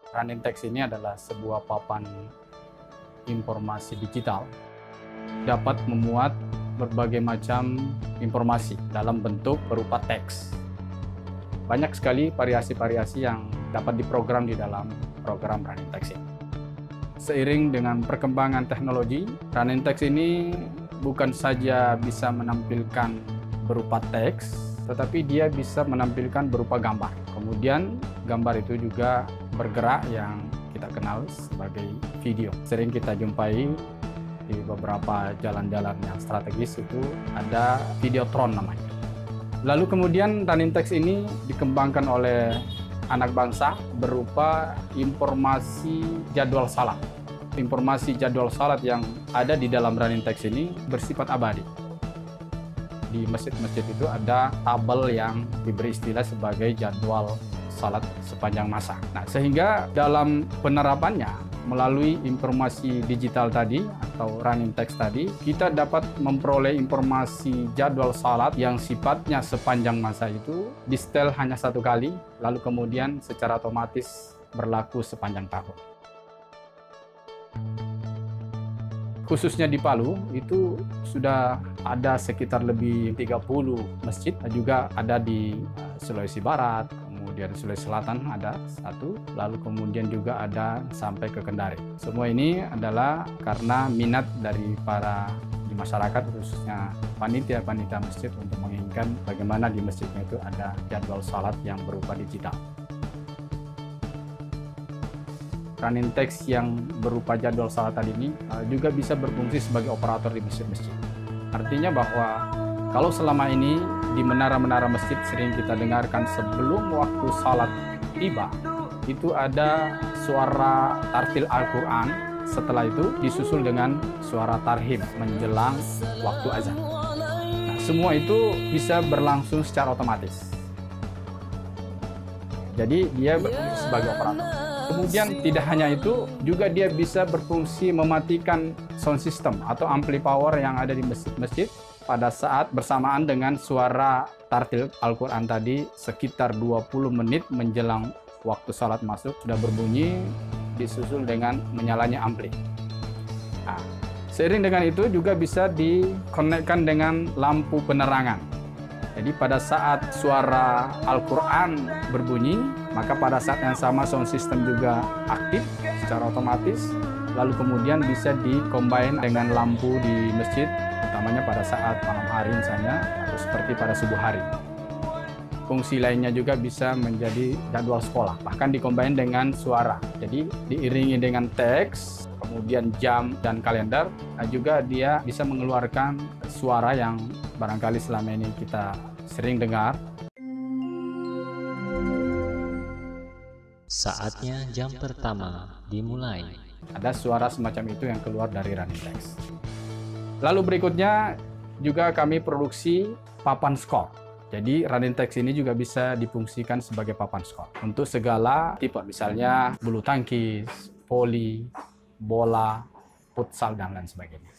Running text ini adalah sebuah papan informasi digital, dapat memuat berbagai macam informasi dalam bentuk berupa teks. Banyak sekali variasi-variasi yang dapat diprogram di dalam program running text ini. Seiring dengan perkembangan teknologi, running text ini bukan saja bisa menampilkan berupa teks, tetapi dia bisa menampilkan berupa gambar. Kemudian gambar itu juga bergerak yang kita kenal sebagai video. Sering kita jumpai di beberapa jalan-jalan yang strategis itu ada videotron namanya. Lalu kemudian running text ini dikembangkan oleh anak bangsa berupa informasi jadwal salat. Informasi jadwal salat yang ada di dalam running text ini bersifat abadi. Di masjid-masjid itu ada tabel yang diberi istilah sebagai jadwal salat sepanjang masa. Nah, sehingga dalam penerapannya melalui informasi digital tadi atau running text tadi, kita dapat memperoleh informasi jadwal salat yang sifatnya sepanjang masa itu di-setel hanya satu kali, lalu kemudian secara otomatis berlaku sepanjang tahun. Khususnya di Palu, itu sudah ada sekitar lebih 30 masjid, juga ada di Sulawesi Barat, kemudian Sulawesi Selatan ada satu, lalu kemudian juga ada sampai ke Kendari. Semua ini adalah karena minat dari para di masyarakat, khususnya panitia-panitia masjid untuk menginginkan bagaimana di masjidnya itu ada jadwal salat yang berupa digital. Running text yang berupa jadwal salat tadi ini juga bisa berfungsi sebagai operator di masjid-masjid. Artinya bahwa kalau selama ini di menara-menara masjid sering kita dengarkan sebelum waktu salat tiba, itu ada suara tartil Al-Quran, setelah itu disusul dengan suara tarhim menjelang waktu azan. Nah, semua itu bisa berlangsung secara otomatis. Jadi dia berfungsi sebagai operator. Kemudian tidak hanya itu, juga dia bisa berfungsi mematikan sound system atau amplifier yang ada di masjid-masjid pada saat bersamaan dengan suara tartil Al-Quran tadi sekitar 20 menit menjelang waktu salat masuk sudah berbunyi, disusul dengan menyalanya ampli. Nah, seiring dengan itu juga bisa dikonekkan dengan lampu penerangan. Jadi pada saat suara Al-Quran berbunyi, maka pada saat yang sama sound system juga aktif secara otomatis, lalu kemudian bisa di-combine dengan lampu di masjid, utamanya pada saat malam hari misalnya, atau seperti pada subuh hari. Fungsi lainnya juga bisa menjadi jadwal sekolah, bahkan di-combine dengan suara. Jadi diiringi dengan teks, kemudian jam dan kalender, nah juga dia bisa mengeluarkan suara yang barangkali selama ini kita sering dengar. Saatnya jam pertama dimulai. Ada suara semacam itu yang keluar dari running text. Lalu berikutnya juga kami produksi papan skor. Jadi running text ini juga bisa difungsikan sebagai papan skor untuk segala tipe, misalnya bulu tangkis, voli, bola, futsal, dan lain sebagainya.